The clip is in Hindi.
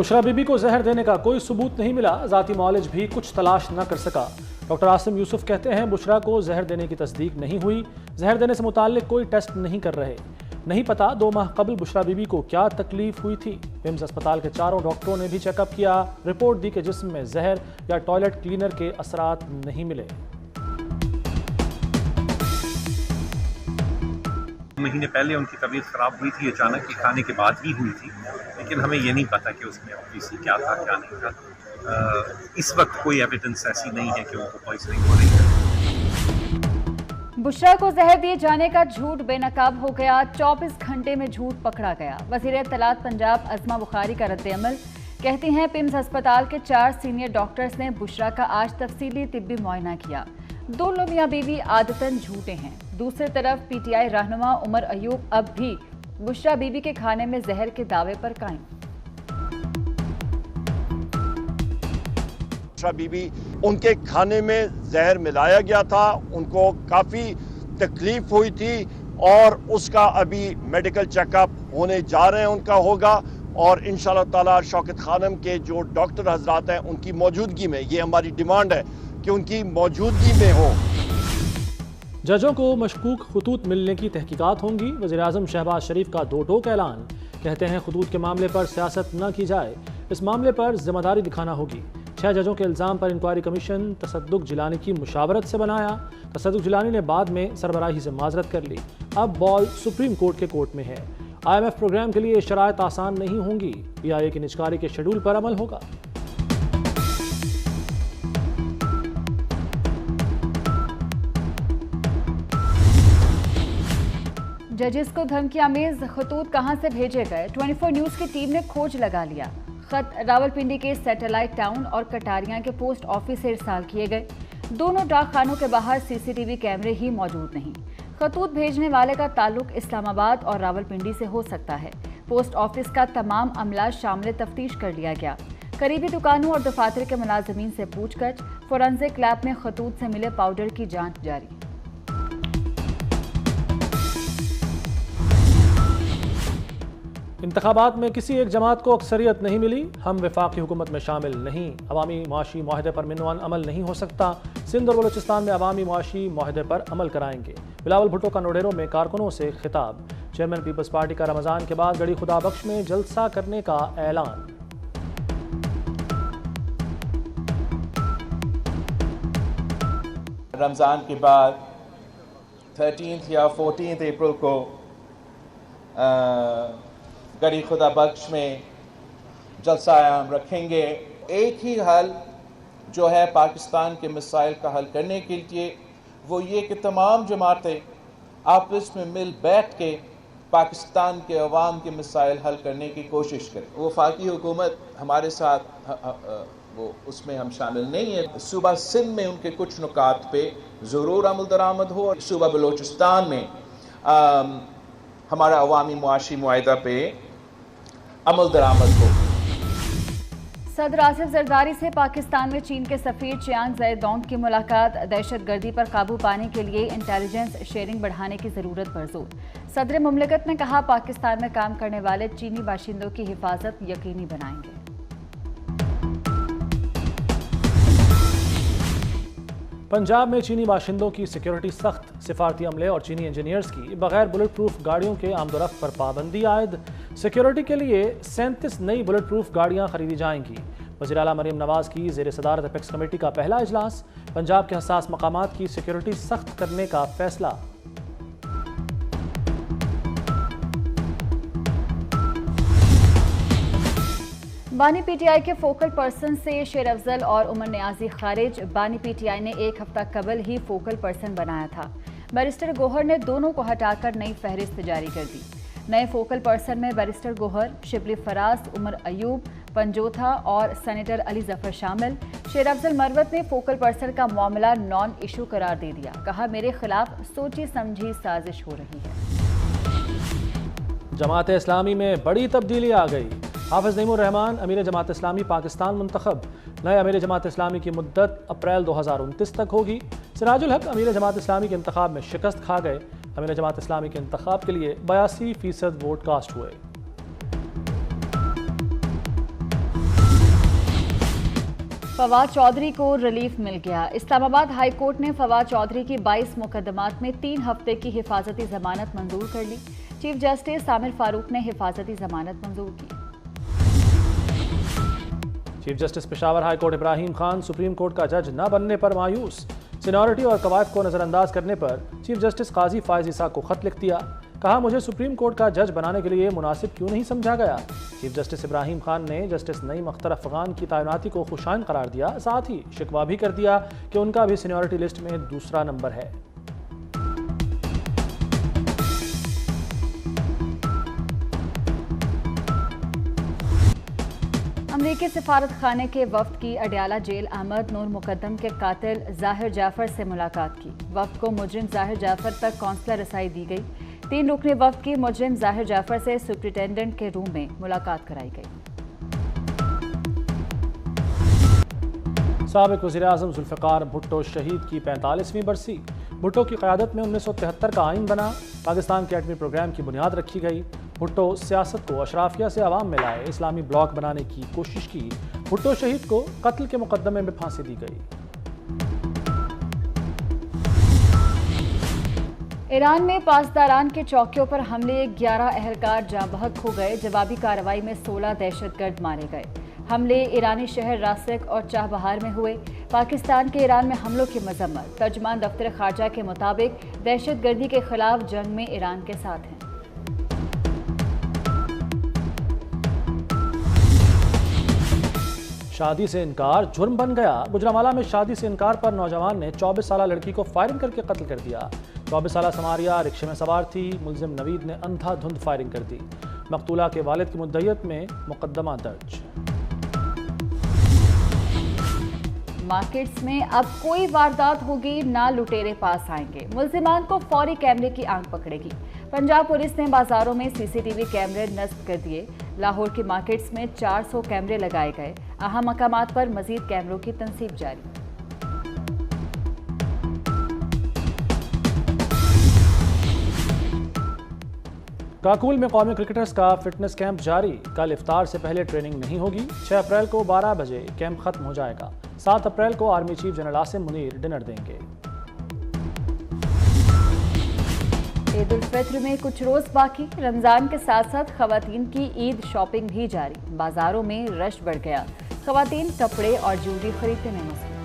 बुशरा बीबी को जहर देने का कोई सबूत नहीं मिला, जाती मौलिज भी कुछ तलाश न कर सका। डॉक्टर आसिम यूसुफ कहते हैं बुशरा को जहर देने की तस्दीक नहीं हुई, जहर देने से मुताल्लिक कोई टेस्ट नहीं कर रहे। नहीं पता 2 माह कबल बुशरा बीबी को क्या तकलीफ हुई थी। विम्स अस्पताल के चारों डॉक्टरों ने भी चेकअप किया, रिपोर्ट दी कि जिस्म में जहर या टॉयलेट क्लीनर के असरात नहीं मिले। महीने पहले उनकी तबीयत खराब हुई थी, अचानक ही खाने के बाद ही हुई थी, लेकिन हमें ये नहीं पता कि उसमें ऑब्वियसली क्या था क्या नहीं था। इस वक्त कोई एविडेंस ऐसी नहीं है कि उनको पॉइजनिंग हो रही है। बुशरा को जहर दिए जाने का झूठ बेनकाब हो गया, 24 घंटे में झूठ पकड़ा गया। वज़ीर इत्तलात पंजाब अज़मा बुखारी का रद्द-ए-अमल, कहती हैं पिम्स अस्पताल के 4 सीनियर डॉक्टर्स ने बुशरा का आज तफसीली तिब्बी मुआयना किया। 2 लोग मियां बीवी आदतन झूठे हैं। दूसरी तरफ पीटीआई रहनुमा उमर अयूब अब भी बुशरा बीबी के खाने में जहर के दावे पर कायम। बुशरा बीबी उनके खाने में जहर मिलाया गया था, उनको काफ़ी तकलीफ हुई थी और उसका अभी मेडिकल चेकअप होने जा रहे हैं, उनका होगा और इंशाअल्लाह ताला शौकत खानम के जो डॉक्टर हजरात हैं उनकी मौजूदगी में, ये हमारी डिमांड है कि उनकी मौजूदगी में हो। जजों को मशकूक खतूत मिलने की तहकीकात होंगी। वज़ीर आज़म शहबाज शरीफ का 2 टोक ऐलान, कहते हैं खतूत के मामले पर सियासत न की जाए, इस मामले पर जिम्मेदारी दिखाना होगी। 6 जजों के इल्ज़ाम पर इंक्वायरी कमीशन तसद्दुक जिलानी की मुशावरत से बनाया। तसद्दुक जिलानी ने बाद में सरबराही से माजरत कर ली। अब बॉल सुप्रीम कोर्ट के कोर्ट में है। IMF प्रोग्राम के लिए शराइत आसान नहीं होंगी। PIA की निजकारी के शेड्यूल पर अमल होगा। जजेस को धमकियामेज खतूत कहां से भेजे गए, 24 न्यूज की टीम ने खोज लगा लिया। खत रावलपिंडी के सैटेलाइट टाउन और कटारियां के पोस्ट ऑफिस से इरसाल किए गए। दोनों डाक खानों के बाहर CCTV कैमरे ही मौजूद नहीं। खतूत भेजने वाले का ताल्लुक इस्लामाबाद और रावलपिंडी से हो सकता है। पोस्ट ऑफिस का तमाम अमला शामिल तफ्तीश कर लिया गया। करीबी दुकानों और दफातर के मुलाजमीन से पूछताछ, फोरेंसिक लैब में खतूत से मिले पाउडर की जांच जारी। इंतखाबात में किसी एक जमात को अक्सरियत नहीं मिली, हम वफाकी हुकूमत में शामिल नहीं। अवामी मुआशी मुआहदे पर मिनवान अमल नहीं हो सकता। सिंध और बलूचिस्तान में अवामी मुआशी मुआहदे पर अमल कराएंगे। बिलावल भुट्टो का नोडेरों में कारकुनों से खिताब। चेयरमैन पीपल्स पार्टी का रमज़ान के बाद गड़ी खुदा बख्श में जलसा करने का ऐलान। रमज़ान के बाद 13 या 14 अप्रैल को गड़ी खुदा बख्श में जलसा आयाम रखेंगे। एक ही हल जो है पाकिस्तान के मसाइल का हल करने के लिए, वो ये कि तमाम जमातें आपस में मिल बैठ के पाकिस्तान के अवाम के मसाइल हल करने की कोशिश करें। वफाकी हुकूमत हमारे साथ वो उसमें हम शामिल नहीं है। सूबा सिंध में उनके कुछ नुकात पे ज़रूर अमल दरामद हो और सूबा बलूचिस्तान में हमारा अवामी मुआशी मुआहिदा पे अमल दरामद हो। सदर आसिफ जरदारी से पाकिस्तान में चीन के सफीर चियांग ज़ैदोंग की मुलाकात। दहशत गर्दी पर काबू पाने के लिए इंटेलिजेंस शेयरिंग बढ़ाने की ज़रूरत पर जोर। सदर मुमलिकत ने कहा पाकिस्तान में काम करने वाले चीनी बाशिंदों की हिफाजत यकीनी बनाएंगे। पंजाब में चीनी बाशिंदों की सिक्योरिटी सख्त। सिफारती अमले और चीनी इंजीनियर्स की बगैर बुलेट प्रूफ गाड़ियों के आमदोरफ्त पर पाबंदी आयद। सिक्योरिटी के लिए 37 नई बुलेट प्रूफ गाड़ियां खरीदी जाएंगी। वज़ीर आला मरीम नवाज की ज़ेर सदारत अपेक्स कमेटी का पहला इजलास। पंजाब के हसास मकामात की सिक्योरिटी सख्त करने का फैसला। बानी PTI के फोकल पर्सन से शेर अफजल और उमर नियाजी खारिज। बानी PTI ने 1 हफ्ता कबल ही फोकल पर्सन बनाया था। बैरिस्टर गोहर ने दोनों को हटाकर नई फहरिस्त जारी कर दी। नए फोकल पर्सन में बैरिस्टर गोहर, शिबली फराज, उमर अयूब, पंजोथा और सेनेटर अली जफर शामिल। शेर अफजल मरवत ने फोकल पर्सन का मामला नॉन इशू करार दे दिया। कहा मेरे खिलाफ सोची समझी साजिश हो रही है। जमात इस्लामी में बड़ी तब्दीली आ गई। हाफिज नईमुर रहमान अमीर जमात इस्लामी पाकिस्तान मुंतखब। नए अमीर जमात इस्लामी की मुद्दत अप्रैल 2029 तक होगी। सिराजुल हक अमीर जमात इस्लामी के इंतखाब में शिकस्त खा गए। अमीर जमात इस्लामी के इंतखाब के लिए 82% वोट कास्ट हुए। फवाद चौधरी को रिलीफ मिल गया। इस्लामाबाद हाई कोर्ट ने फवाद चौधरी की 22 मुकदमात में 3 हफ्ते की हिफाजती जमानत मंजूर कर ली। चीफ जस्टिस आमिर फारूक ने हिफाजती जमानत मंजूर की। Chief justice Peshawar high court Ibrahim Khan supreme court का जज न बनने पर मायूस। सीनियरिटी और कवायद को नजरअंदाज करने पर चीफ जस्टिस काजी फायज ईसा को खत लिख दिया। कहा, मुझे सुप्रीम कोर्ट का जज बनाने के लिए मुनासिब क्यों नहीं समझा गया। चीफ जस्टिस इब्राहिम खान ने जस्टिस नईम अख्तर अफगान की तैनाती को खुशाइन करार दिया। साथ ही शिकवा भी कर दिया कि उनका भी सीनियरिटी लिस्ट में दूसरा नंबर है। अमरीकी सिफारत खाने के वफ्द की अडयाला जेल अहमद नूर मुकद्दम के कातिल जाहिर जाफर से मुलाकात की। वफ्द को मुजरिम जाहिर जाफर तक कौंसलर रसाई दी गई। 3 रुकनी वफ्द की मुजरिम जाहिर जाफर से सुप्रिंटेंडेंट के रूम में मुलाकात कराई गई। साबिक वज़ीर-ए-आज़म जुल्फ़िकार भुट्टो शहीद की 45वीं बरसी। भुट्टो की क़यादत में 1973 का आइन बना। पाकिस्तान के एटमी प्रोग्राम की बुनियाद रखी गई। भुट्टो सियासत को अशराफिया से अवाम में लाए, इस्लामी ब्लॉक बनाने की कोशिश की। भुट्टो शहीद को कत्ल के मुकदमे में फांसी दी गई। ईरान में पासदारान के चौकियों पर हमले, 11 अहलकार जाँ बहक हो गए। जवाबी कार्रवाई में 16 दहशतगर्द मारे गए। हमले ईरानी शहर रासिक और चाहबहार में हुए। पाकिस्तान के ईरान में हमलों की मजम्मत। तर्जमान दफ्तर खारजा के मुताबिक दहशतगर्दी के खिलाफ जंग में ईरान के साथ हैं। शादी से इनकार जुर्म बन गया। गुजरांवाला में शादी से इनकार पर नौजवान ने 24 साल लड़की को फायरिंग करके कत्ल कर दिया। 24 साल समारिया रिक्शे में सवार थी। मुलजिम नवीद ने अंधाधुंध फायरिंग कर दी। मकतूला के वालिद की मुद्दइयत में मुकदमा दर्ज। मार्केट्स में अब कोई वारदात होगी ना लुटेरे पास आएंगे। मुल्जिमान को फौरी कैमरे की आंख पकड़ेगी। पंजाब पुलिस ने बाजारों में सीसीटीवी कैमरे नस्ब कर दिए। लाहौर की मार्केट्स में 400 कैमरे लगाए गए। अहम मकामात पर मजीद कैमरों की तनसीब जारी। काकुल में कौमी क्रिकेटर्स का फिटनेस कैंप जारी। कल इफ्तार से पहले ट्रेनिंग नहीं होगी। 6 अप्रैल को 12 बजे कैंप खत्म हो जाएगा। 7 अप्रैल को army chief general Asim Munir dinner देंगे। ईद उल फित्र में कुछ रोज बाकी। रमजान के साथ साथ खवातीन की ईद शॉपिंग भी जारी। बाजारों में रश बढ़ गया। खवातीन कपड़े और ज्वेलरी खरीदने में मसरूफ।